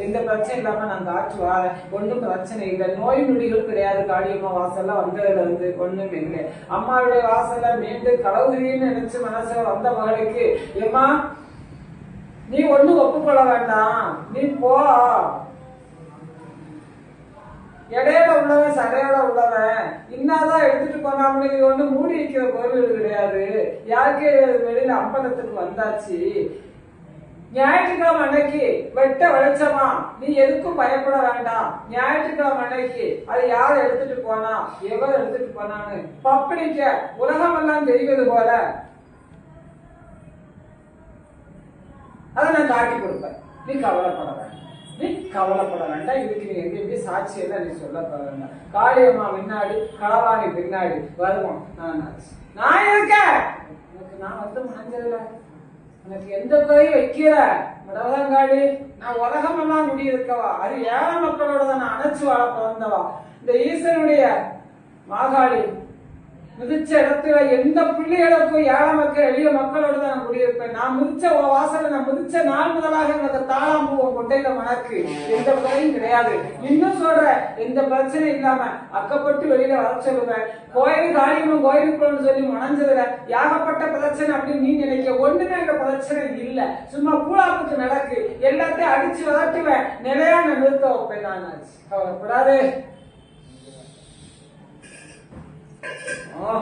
எந்த பிரச்சனை இல்லாம நான் காற்று வாரேன், ஒன்னும் பிரச்சனை இல்லை, நோய் நொடிகள் கிடையாது. காளியம்மா வாசல்ல வந்ததுல இருந்து ஒண்ணும் இல்லை. அம்மாவுடைய வாசல்ல மீண்டும் கடவுளின்னு நினைச்சு மனசுல வந்த மகளுக்கு, ஏமா நீ ஒண்ணும் ஒப்புக்கொள்ள வேண்டாம், நீ போ. இடையில உள்ளவன் சடையோட உள்ளவன் இன்னாதான் எடுத்துட்டு போனாமனு ஒண்ணு மூடி வைக்கிற பொருள் கிடையாது. யாருக்கே வெளியில அம்பலத்துக்கு வந்தாச்சு. ஞாயிற்றுக்கிழமை அன்னைக்கு வெட்ட வெளிச்சமா, நீ எதுக்கும் பயப்பட வேண்டாம். ஞாயிற்றுக்கிழமை அன்னைக்கு அது யார் எடுத்துட்டு போனா, எவர் எடுத்துட்டு போனான்னு பப்படிக்க உலகம் எல்லாம் தெரிவது போல அதை நான் காட்டி கொடுப்பேன். நீ கவலைப்பட வேண்டாம், நீ கவலைப்பட வேண்டாம். இதுக்கு நீ எங்கேயுமே சாட்சி எல்லாம் நீ சொல்ல வேண்டாம். காளியம்மா முன்னாடி களவாணி பின்னாடி வருவோம். நான் இருக்கேன், எனக்கு நான் வந்து மறைஞ்சதுல எனக்கு எந்த குறையும் வைக்கிற மடவதாங்காடி. நான் உலகமெல்லாம் குடியிருக்கவா, அது ஏழை மக்களோட தான் நான் அணைச்சு வாழ பிறந்தவா. இந்த ஈசனுடைய மாகாளி மிதிச்ச இடத்துல எந்த பிள்ளைகளுக்கும் ஏழை மக்கள் எளிய மக்களோடு தான் நான் குடியிருப்பேன். நான் மிதிச்ச வாசல நான் மிதிச்ச நாள் முதலாக எனக்கு தாளாம்பூவம் கொண்டையில மணக்கு, எந்த குறையும் கிடையாது. இன்னும் சொல்ற, எந்த பிரச்சனை இல்லாம அக்கப்பட்டு வெளியில வர சொல்லுவேன். கோயில் காளியம்மன் கோயிலுக்குள்ளு சொல்லி மணஞ்சதுல ஏகப்பட்ட பிரச்சனை அப்படின்னு நீ நினைக்க, ஒண்ணுமே எங்க பிரச்சனை இல்ல. சும்மா பூலாப்புக்கு நடக்கு, எல்லாத்தையும் அடிச்சு வளர்த்துவேன், நிலையான நிறுத்த வைப்பேன். நான் கவலைப்படாது. Oh.